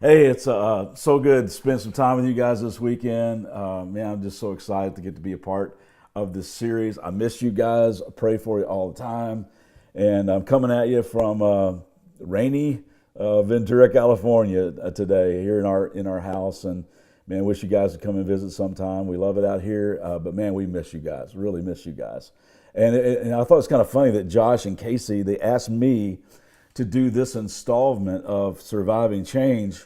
Hey, it's so good to spend some time with you guys this weekend. Man, I'm just so excited to get to be a part of this series. I miss you guys. I pray for you all the time. And I'm coming at you from rainy Ventura, California today here in our house. And man, wish you guys would come and visit sometime. We love it out here. But man, we miss you guys. Really miss you guys. And I thought it's kind of funny that Josh and Casey, they asked me to do this installment of Surviving Change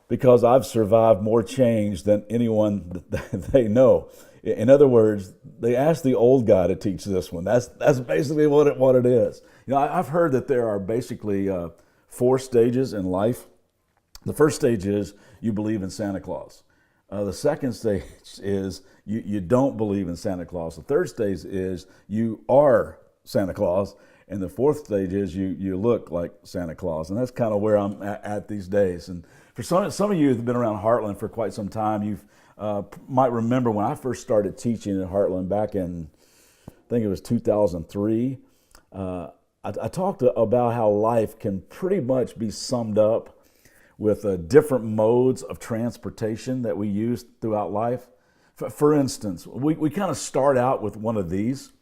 because I've survived more change than anyone that they know. In other words, they asked the old guy to teach this one. That's basically what it is. You know, I've heard that there are basically four stages in life. The first stage is you believe in Santa Claus. The second stage is you don't believe in Santa Claus. The third stage is you are Santa Claus. And the fourth stage is you look like Santa Claus. And that's kind of where I'm at these days. And for some of you who've been around Heartland for quite some time, you might remember when I first started teaching at Heartland back in, I think it was 2003. I talked about how life can pretty much be summed up with different modes of transportation that we use throughout life. For instance, we kind of start out with one of these.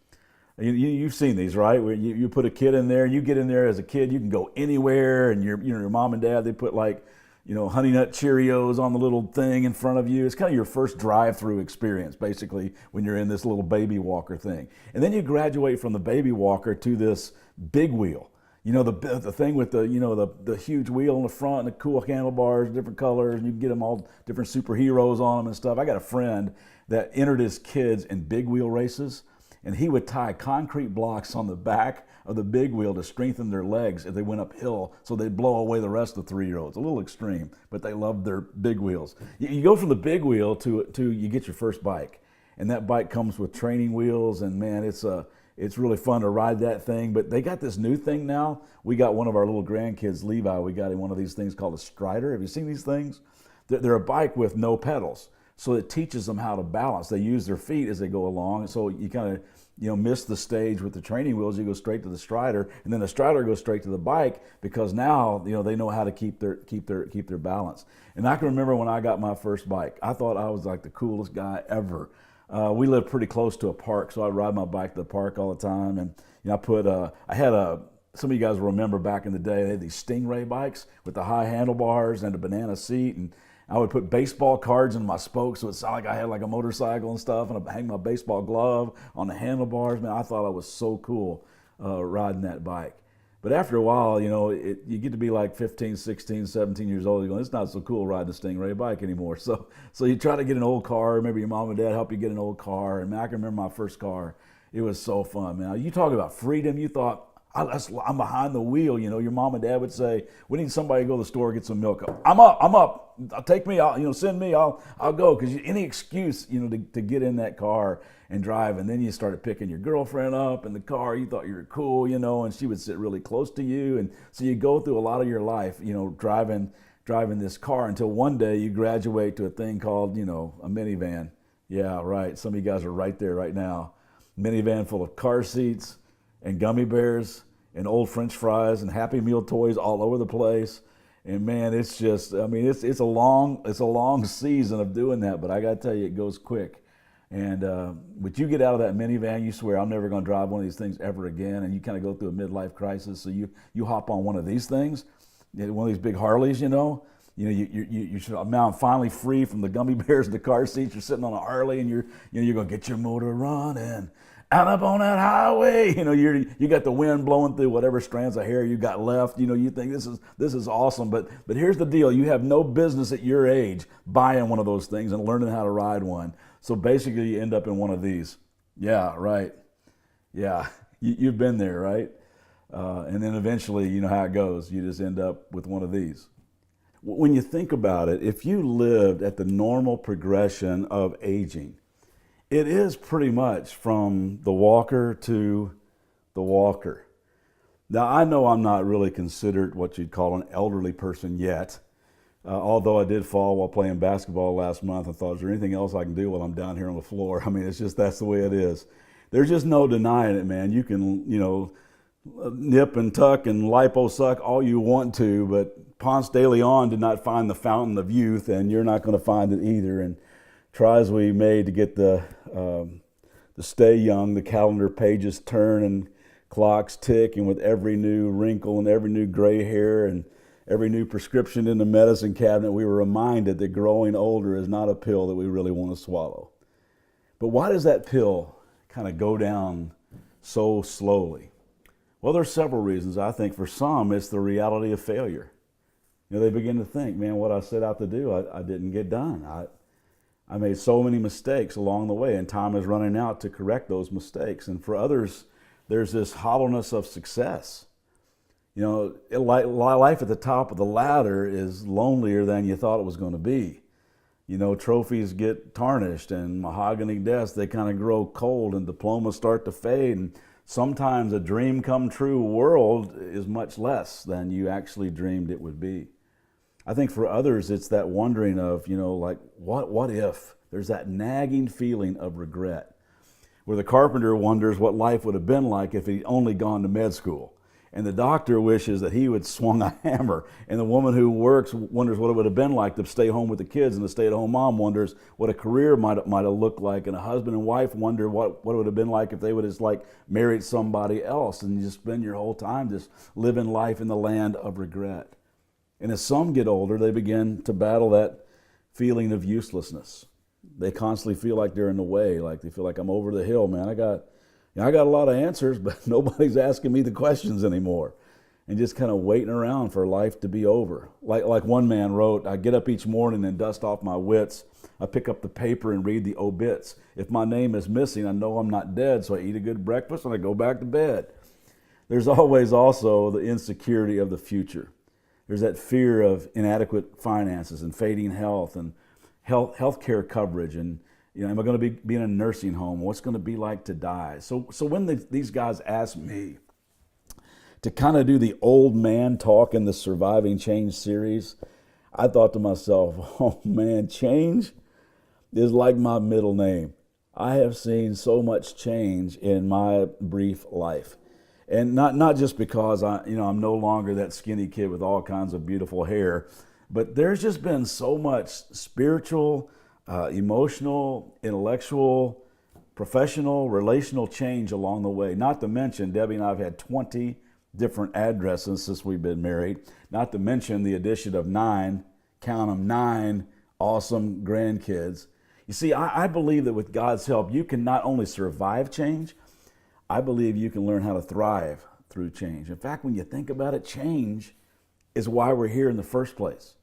You've seen these, right? Where you put a kid in there, you get in there as a kid, you can go anywhere, and your mom and dad, they put Honey Nut Cheerios on the little thing in front of you. It's kind of your first drive-through experience, basically, when you're in this little baby walker thing. And then you graduate from the baby walker to this big wheel. You know, the thing with the huge wheel in the front and the cool handlebars, different colors, and you can get them all different superheroes on them and stuff. I got a friend that entered his kids in big wheel races, and he would tie concrete blocks on the back of the big wheel to strengthen their legs if they went uphill so they'd blow away the rest of the 3-year-olds. A little extreme, but they loved their big wheels. You go from the big wheel to you get your first bike, and that bike comes with training wheels, and man, it's really fun to ride that thing. But they got this new thing now. We got one of our little grandkids, Levi, we got him one of these things called a Strider. Have you seen these things? They're a bike with no pedals. So it teaches them how to balance. They use their feet as they go along. So you kind of miss the stage with the training wheels. You go straight to the Strider, and then the Strider goes straight to the bike because now they know how to keep their balance. And I can remember when I got my first bike. I thought I was like the coolest guy ever. We lived pretty close to a park, so I ride my bike to the park all the time. And I had some of you guys will remember back in the day, they had these Stingray bikes with the high handlebars and a banana seat, and I would put baseball cards in my spokes so it sounded like I had like a motorcycle and stuff, and I'd hang my baseball glove on the handlebars. Man, I thought I was so cool riding that bike. But after a while, you get to be like 15, 16, 17 years old. You're going, it's not so cool riding a Stingray bike anymore. So you try to get an old car. Maybe your mom and dad help you get an old car. And man, I can remember my first car. It was so fun, man. You talk about freedom. You thought, I'm behind the wheel. Your mom and dad would say, we need somebody to go to the store, get some milk. I'm up. Take me out, send me, I'll go. Because any excuse, to get in that car and drive. And then you started picking your girlfriend up in the car. You thought you were cool, and she would sit really close to you. And so you go through a lot of your life, driving this car until one day you graduate to a thing called, a minivan. Yeah, right. Some of you guys are right there right now. Minivan full of car seats and gummy bears and old French fries and Happy Meal toys all over the place. And man, it's just, it's a long season of doing that, but I got to tell you, it goes quick. And but you get out of that minivan, you swear, I'm never going to drive one of these things ever again. And you kind of go through a midlife crisis. So you hop on one of these things, one of these big Harleys, you should, now I'm finally free from the gummy bears and the car seats. You're sitting on a Harley and you're going to get your motor running. Out up on that highway, you got the wind blowing through whatever strands of hair you got left. You think this is awesome, but here's the deal: you have no business at your age buying one of those things and learning how to ride one. So basically, you end up in one of these. Yeah, right. Yeah, you've been there, right? And then eventually, you know how it goes. You just end up with one of these. When you think about it, if you lived at the normal progression of aging, it is pretty much from the walker to the walker. Now, I know I'm not really considered what you'd call an elderly person yet, although I did fall while playing basketball last month. I thought, is there anything else I can do while I'm down here on the floor? It's just, that's the way it is. There's just no denying it, man. You can, nip and tuck and liposuck all you want to, but Ponce de Leon did not find the fountain of youth, and you're not going to find it either. And try as we may to get to stay young, the calendar pages turn and clocks tick, and with every new wrinkle and every new gray hair and every new prescription in the medicine cabinet, we were reminded that growing older is not a pill that we really want to swallow. But why does that pill kind of go down so slowly? Well, there's several reasons. I think for some, it's the reality of failure. They begin to think, man, what I set out to do, I didn't get done. I made so many mistakes along the way, and time is running out to correct those mistakes. And for others, there's this hollowness of success. Life at the top of the ladder is lonelier than you thought it was going to be. Trophies get tarnished, and mahogany desks, they kind of grow cold, and diplomas start to fade. And sometimes a dream come true world is much less than you actually dreamed it would be. I think for others, it's that wondering of, what if? There's that nagging feeling of regret, where the carpenter wonders what life would have been like if he'd only gone to med school. And the doctor wishes that he would swung a hammer. And the woman who works wonders what it would have been like to stay home with the kids. And the stay-at-home mom wonders what a career might have looked like. And a husband and wife wonder what it would have been like if they would have married somebody else. And you just spend your whole time just living life in the land of regret. And as some get older, they begin to battle that feeling of uselessness. They constantly feel like they're in the way, like they feel like I'm over the hill, man. I got a lot of answers, but nobody's asking me the questions anymore. And just kind of waiting around for life to be over. Like one man wrote, I get up each morning and dust off my wits. I pick up the paper and read the obits. If my name is missing, I know I'm not dead, so I eat a good breakfast and I go back to bed. There's always also the insecurity of the future. There's that fear of inadequate finances and fading health and health care coverage, and am I going to be in a nursing home? What's going to be like to die? So when these guys asked me to kind of do the old man talk in the Surviving Change series, I thought to myself, oh man, change is like my middle name. I have seen so much change in my brief life. And not just because I'm no longer that skinny kid with all kinds of beautiful hair, but there's just been so much spiritual, emotional, intellectual, professional, relational change along the way. Not to mention, Debbie and I have had 20 different addresses since we've been married. Not to mention the addition of 9 awesome grandkids. You see, I believe that with God's help, you can not only survive change, I believe you can learn how to thrive through change. In fact, when you think about it, change is why we're here in the first place.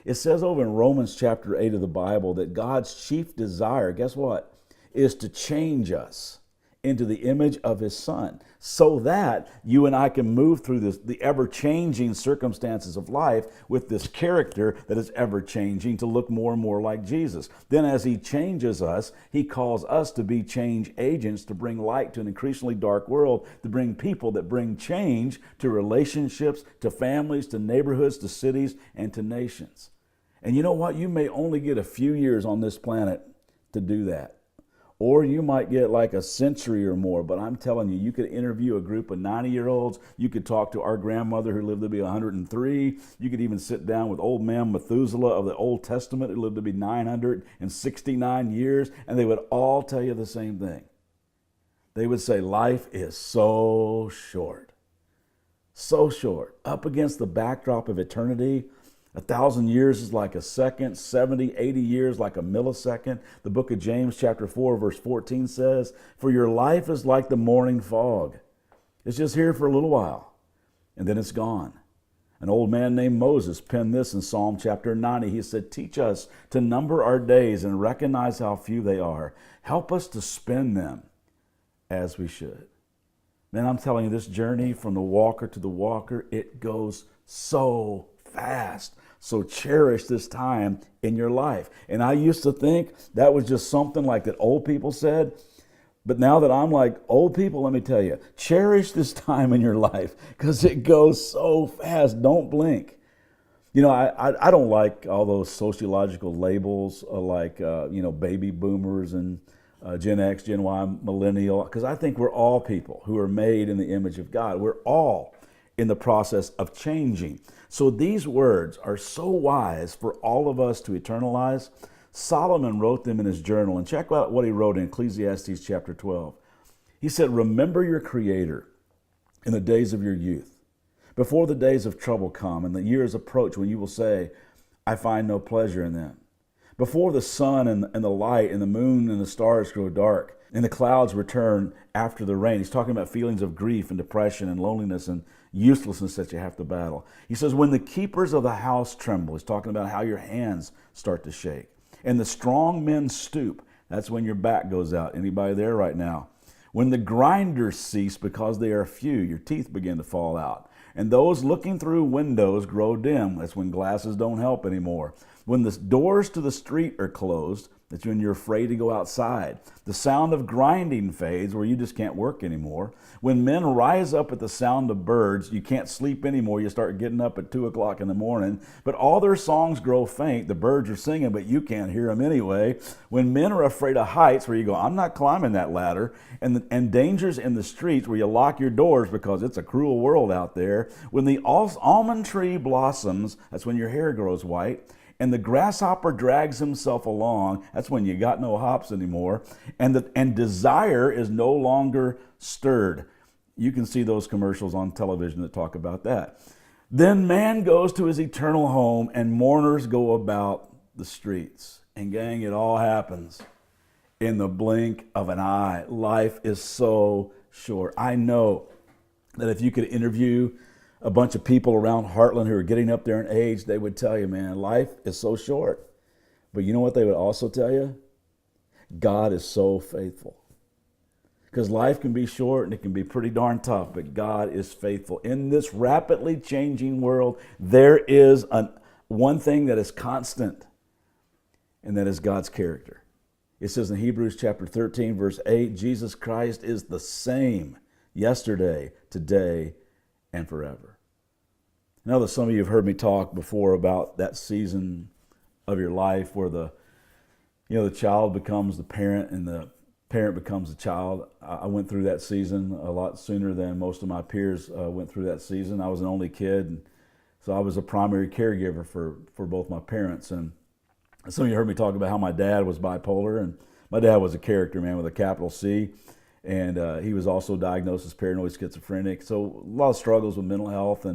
It says over in Romans chapter 8 of the Bible that God's chief desire, guess what, is to change us into the image of his Son, so that you and I can move through the ever-changing circumstances of life with this character that is ever-changing to look more and more like Jesus. Then as he changes us, he calls us to be change agents, to bring light to an increasingly dark world, to bring people that bring change to relationships, to families, to neighborhoods, to cities, and to nations. And you know what? You may only get a few years on this planet to do that. Or you might get like a century or more, but I'm telling you, you could interview a group of 90-year-olds. You could talk to our grandmother who lived to be 103. You could even sit down with old man Methuselah of the Old Testament who lived to be 969 years, and they would all tell you the same thing. They would say, life is so short. So short. Up against the backdrop of eternity, 1,000 years is like a second, 70, 80 years like a millisecond. The book of James chapter 4 verse 14 says, for your life is like the morning fog. It's just here for a little while, and then it's gone. An old man named Moses penned this in Psalm chapter 90. He said, teach us to number our days and recognize how few they are. Help us to spend them as we should. Man, I'm telling you, this journey from the walker to the walker, it goes so fast. So cherish this time in your life. And I used to think that was just something like that old people said. But now that I'm like old people, let me tell you, cherish this time in your life because it goes so fast. Don't blink. I don't like all those sociological labels like, baby boomers and Gen X, Gen Y, millennial, because I think we're all people who are made in the image of God. We're all in the process of changing. So these words are so wise for all of us to eternalize. Solomon wrote them in his journal, and check out what he wrote in Ecclesiastes chapter 12. He said, remember your Creator in the days of your youth, before the days of trouble come and the years approach when you will say, I find no pleasure in them. Before the sun and the light and the moon and the stars grow dark and the clouds return after the rain. He's talking about feelings of grief and depression and loneliness and uselessness that you have to battle. He says, when the keepers of the house tremble, he's talking about how your hands start to shake. And the strong men stoop, that's when your back goes out. Anybody there right now? When the grinders cease because they are few, your teeth begin to fall out. And those looking through windows grow dim. That's when glasses don't help anymore. When the doors to the street are closed, that's when you're afraid to go outside. The sound of grinding fades where you just can't work anymore. When men rise up at the sound of birds, you can't sleep anymore. You start getting up at 2 o'clock in the morning. But all their songs grow faint. The birds are singing, but you can't hear them anyway. When men are afraid of heights where you go, I'm not climbing that ladder. And dangers in the streets where you lock your doors because it's a cruel world out there. When the almond tree blossoms, that's when your hair grows white. And the grasshopper drags himself along, that's when you got no hops anymore, and desire is no longer stirred. You can see those commercials on television that talk about that. Then man goes to his eternal home and mourners go about the streets. And gang, it all happens in the blink of an eye. Life is so short. I know that if you could interview a bunch of people around Heartland who are getting up there in age, they would tell you, man, life is so short. But you know what they would also tell you? God is so faithful. Because life can be short and it can be pretty darn tough, but God is faithful. In this rapidly changing world, there is one thing that is constant, and that is God's character. It says in Hebrews chapter 13, verse 8, Jesus Christ is the same yesterday, today, and forever. I know that some of you have heard me talk before about that season of your life where the child becomes the parent and the parent becomes the child. I went through that season a lot sooner than most of my peers went through that season. I was an only kid, and so I was a primary caregiver for both my parents. And some of you heard me talk about how my dad was bipolar, and my dad was a character, man, with a capital C. And he was also diagnosed as paranoid schizophrenic. So a lot of struggles with mental health.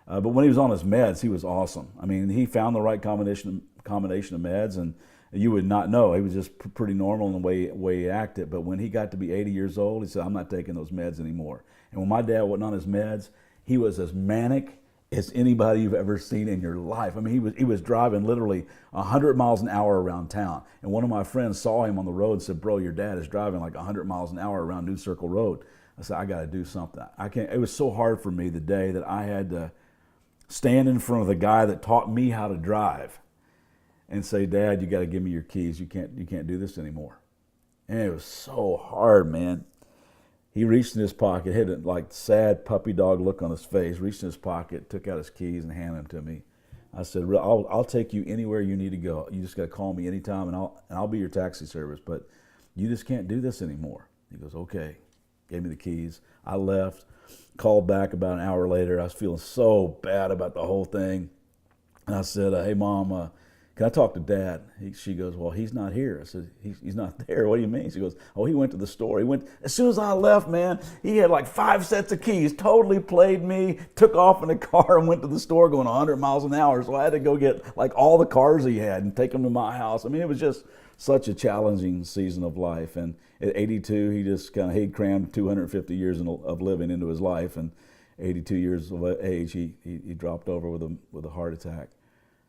But when he was on his meds, he was awesome. I mean, he found the right combination of meds, and you would not know. He was just pretty normal in the way he acted. But when he got to be 80 years old, he said, I'm not taking those meds anymore. And when my dad wasn't on his meds, he was as manic as anybody you've ever seen in your life. I mean, he was driving literally 100 miles an hour around town. And one of my friends saw him on the road and said, bro, your dad is driving like 100 miles an hour around New Circle Road. I said, I got to do something. I can't. It was so hard for me the day that I had to stand in front of the guy that taught me how to drive and say, Dad, you got to give me your keys. You can't do this anymore. And it was so hard, man. He reached in his pocket, had a like sad puppy dog look on his face, reached in his pocket, took out his keys and handed them to me. I said, I'll take you anywhere you need to go. You just got to call me anytime and I'll be your taxi service, but you just can't do this anymore. He goes, okay. Gave me the keys. I left, called back about an hour later. I was feeling so bad about the whole thing. And I said, hey, Mom, can I talk to Dad? She goes, well, he's not here. I said, he's not there. What do you mean? She goes, oh, he went to the store. He went, as soon as I left, man, he had like 5 sets of keys, totally played me, took off in the car and went to the store going 100 miles an hour. So I had to go get like all the cars he had and take them to my house. I mean, it was just such a challenging season of life. And at 82, he crammed 250 years of living into his life. And 82 years of age, he dropped over with a heart attack.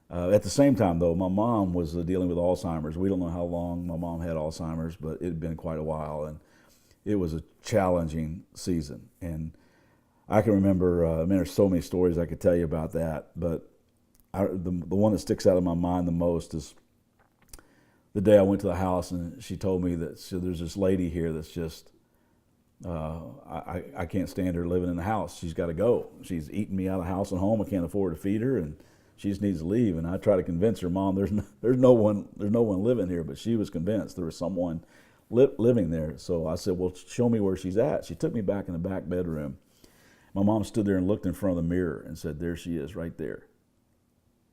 At the same time, though, my mom was dealing with Alzheimer's. We don't know how long my mom had Alzheimer's, but it had been quite a while, and it was a challenging season. And I can remember, there's so many stories I could tell you about that, but the one that sticks out of my mind the most is the day I went to the house, and she told me that there's this lady here that's just, I can't stand her living in the house. She's got to go. She's eating me out of house and home. I can't afford to feed her, and she just needs to leave. And I try to convince her, Mom, there's no one living here. But she was convinced there was someone living there. So I said, well, show me where she's at. She took me back in the back bedroom. My mom stood there and looked in front of the mirror and said, there she is right there.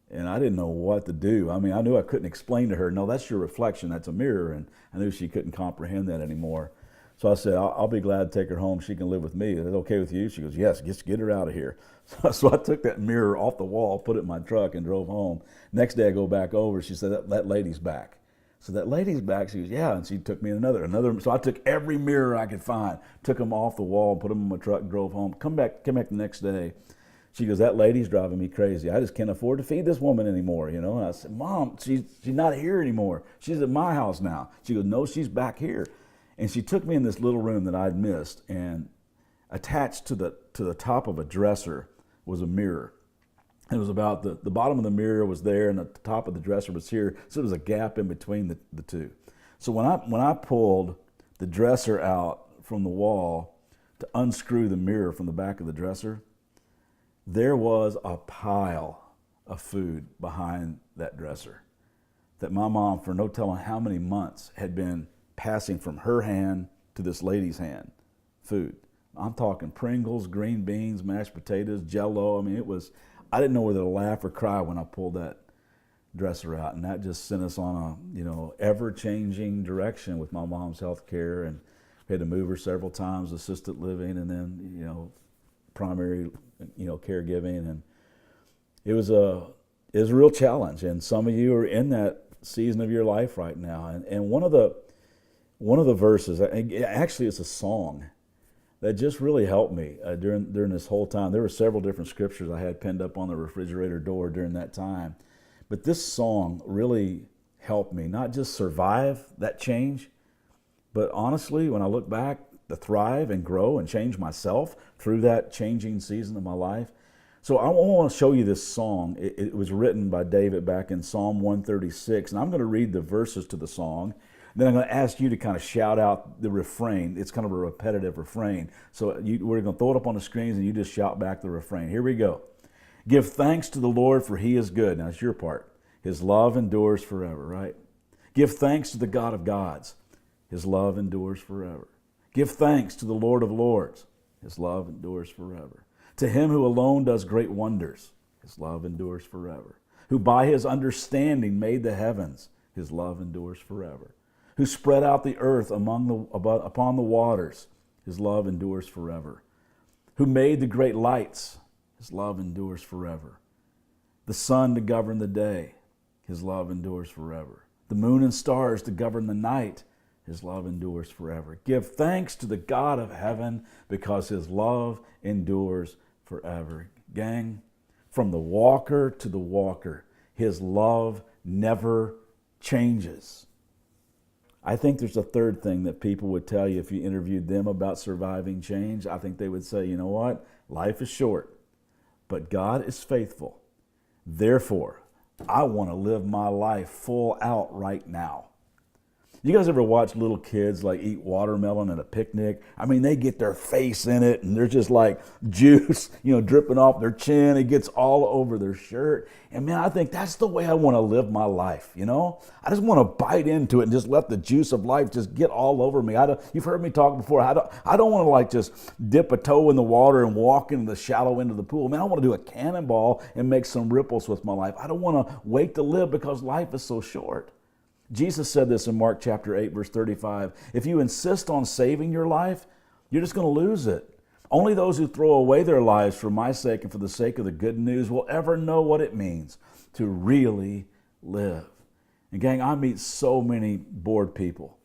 And I didn't know what to do. I mean, I knew I couldn't explain to her, no, that's your reflection, that's a mirror. And I knew she couldn't comprehend that anymore. So I said, I'll be glad to take her home. She can live with me. Is it okay with you? She goes, yes, just get her out of here. So I took that mirror off the wall, put it in my truck, and drove home. Next day I go back over. She said, that lady's back. So that lady's back. She goes, yeah. And she took me another. So I took every mirror I could find, took them off the wall, put them in my truck, and drove home. Come back the next day. She goes, that lady's driving me crazy. I just can't afford to feed this woman anymore, you know. And I said, Mom, she's not here anymore. She's at my house now. She goes, no, she's back here. And she took me in this little room that I'd missed, and attached to the top of a dresser was a mirror. And it was about the bottom of the mirror was there, and the top of the dresser was here. So there was a gap in between the two. So when I pulled the dresser out from the wall to unscrew the mirror from the back of the dresser, there was a pile of food behind that dresser that my mom, for no telling how many months, had been passing from her hand to this lady's hand. Food. I'm talking Pringles, green beans, mashed potatoes, Jell-O. I mean, I didn't know whether to laugh or cry when I pulled that dresser out. And that just sent us on a, ever-changing direction with my mom's health care. And we had to move her several times, assisted living, and then, primary, caregiving. And it was a real challenge. And some of you are in that season of your life right now. And one of the verses, actually it's a song that just really helped me during this whole time. There were several different scriptures I had pinned up on the refrigerator door during that time. But this song really helped me not just survive that change, but honestly, when I look back, to thrive and grow and change myself through that changing season of my life. So I want to show you this song. It was written by David back in Psalm 136, and I'm going to read the verses to the song. Then I'm going to ask you to kind of shout out the refrain. It's kind of a repetitive refrain. So we're going to throw it up on the screens, and you just shout back the refrain. Here we go. Give thanks to the Lord, for he is good. Now, it's your part. His love endures forever, right? Give thanks to the God of gods. His love endures forever. Give thanks to the Lord of lords. His love endures forever. To him who alone does great wonders. His love endures forever. Who by his understanding made the heavens. His love endures forever. Who spread out the earth upon the waters. His love endures forever. Who made the great lights. His love endures forever. The sun to govern the day. His love endures forever. The moon and stars to govern the night. His love endures forever. Give thanks to the God of heaven, because his love endures forever. Gang, from the walker to the walker, his love never changes. I think there's a third thing that people would tell you if you interviewed them about surviving change. I think they would say, you know what? Life is short, but God is faithful. Therefore, I want to live my life full out right now. You guys ever watch little kids like eat watermelon at a picnic? I mean, they get their face in it and they're just like juice, dripping off their chin. It gets all over their shirt. And man, I think that's the way I want to live my life, I just want to bite into it and just let the juice of life just get all over me. You've heard me talk before. I don't want to just dip a toe in the water and walk into the shallow end of the pool. Man, I want to do a cannonball and make some ripples with my life. I don't want to wait to live because life is so short. Jesus said this in Mark chapter 8, verse 35. If you insist on saving your life, you're just going to lose it. Only those who throw away their lives for my sake and for the sake of the good news will ever know what it means to really live. And gang, I meet so many bored people.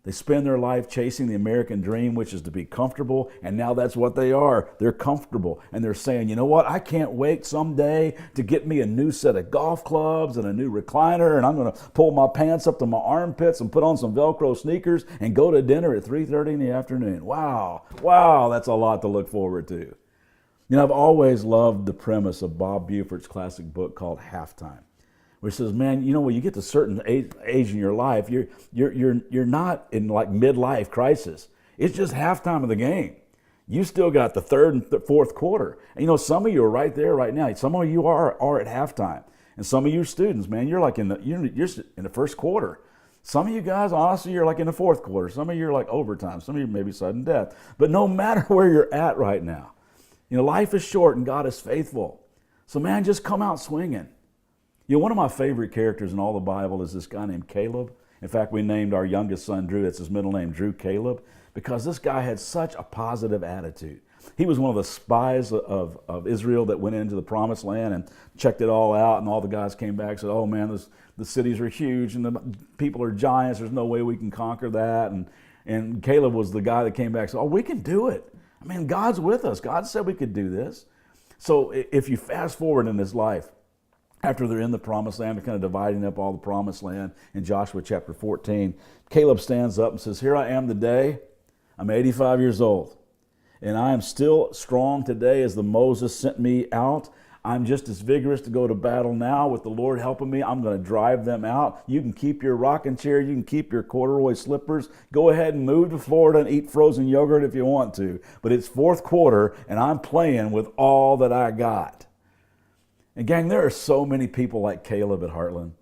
They spend their life chasing the American dream, which is to be comfortable, and now that's what they are. They're comfortable, and they're saying, you know what, I can't wait someday to get me a new set of golf clubs and a new recliner, and I'm going to pull my pants up to my armpits and put on some Velcro sneakers and go to dinner at 3:30 in the afternoon. Wow, that's a lot to look forward to. I've always loved the premise of Bob Buford's classic book called Halftime, which says, man, when you get to a certain age in your life, you're not in like midlife crisis. It's just halftime of the game. You still got the third and fourth quarter. And some of you are right there right now. Some of you are at halftime. And some of you students, man, you're like you're in the first quarter. Some of you guys, honestly, you're like in the fourth quarter. Some of you are like overtime. Some of you maybe sudden death. But no matter where you're at right now, life is short and God is faithful. So man, just come out swinging. One of my favorite characters in all the Bible is this guy named Caleb. In fact, we named our youngest son Drew. It's his middle name, Drew Caleb, because this guy had such a positive attitude. He was one of the spies of Israel that went into the promised land and checked it all out, and all the guys came back and said, oh man, the cities are huge and the people are giants. There's no way we can conquer that. And Caleb was the guy that came back and said, oh, we can do it. I mean, God's with us. God said we could do this. So if you fast forward in his life, after they're in the promised land, they're kind of dividing up all the promised land in Joshua chapter 14, Caleb stands up and says, here I am today. I'm 85 years old. And I am still strong today as the Moses sent me out. I'm just as vigorous to go to battle now with the Lord helping me. I'm going to drive them out. You can keep your rocking chair. You can keep your corduroy slippers. Go ahead and move to Florida and eat frozen yogurt if you want to. But it's fourth quarter and I'm playing with all that I got. And gang, there are so many people like Caleb at Heartland.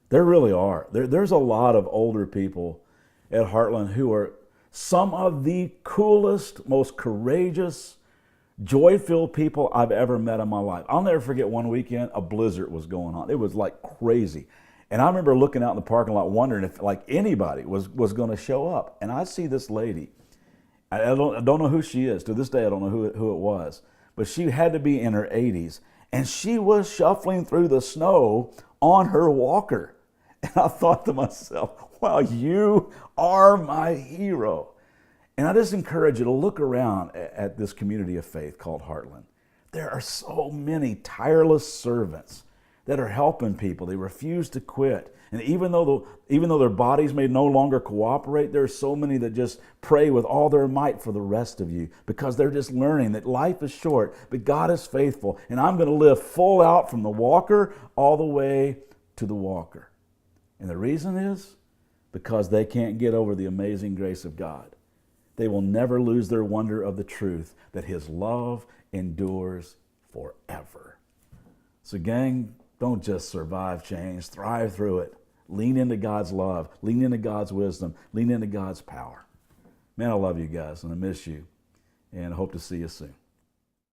There really are. There's a lot of older people at Heartland who are some of the coolest, most courageous, joy-filled people I've ever met in my life. I'll never forget one weekend, a blizzard was going on. It was like crazy. And I remember looking out in the parking lot wondering if like anybody was going to show up. And I see this lady. I don't know who she is. To this day, I don't know who it was. But she had to be in her 80s. And she was shuffling through the snow on her walker. And I thought to myself, wow, you are my hero. And I just encourage you to look around at this community of faith called Heartland. There are so many tireless servants that are helping people. They refuse to quit. And even though their bodies may no longer cooperate, there are so many that just pray with all their might for the rest of you because they're just learning that life is short, but God is faithful. And I'm going to live full out from the walker all the way to the walker. And the reason is because they can't get over the amazing grace of God. They will never lose their wonder of the truth that His love endures forever. So gang, don't just survive change, thrive through it. Lean into God's love, lean into God's wisdom, lean into God's power. Man, I love you guys and I miss you and I hope to see you soon.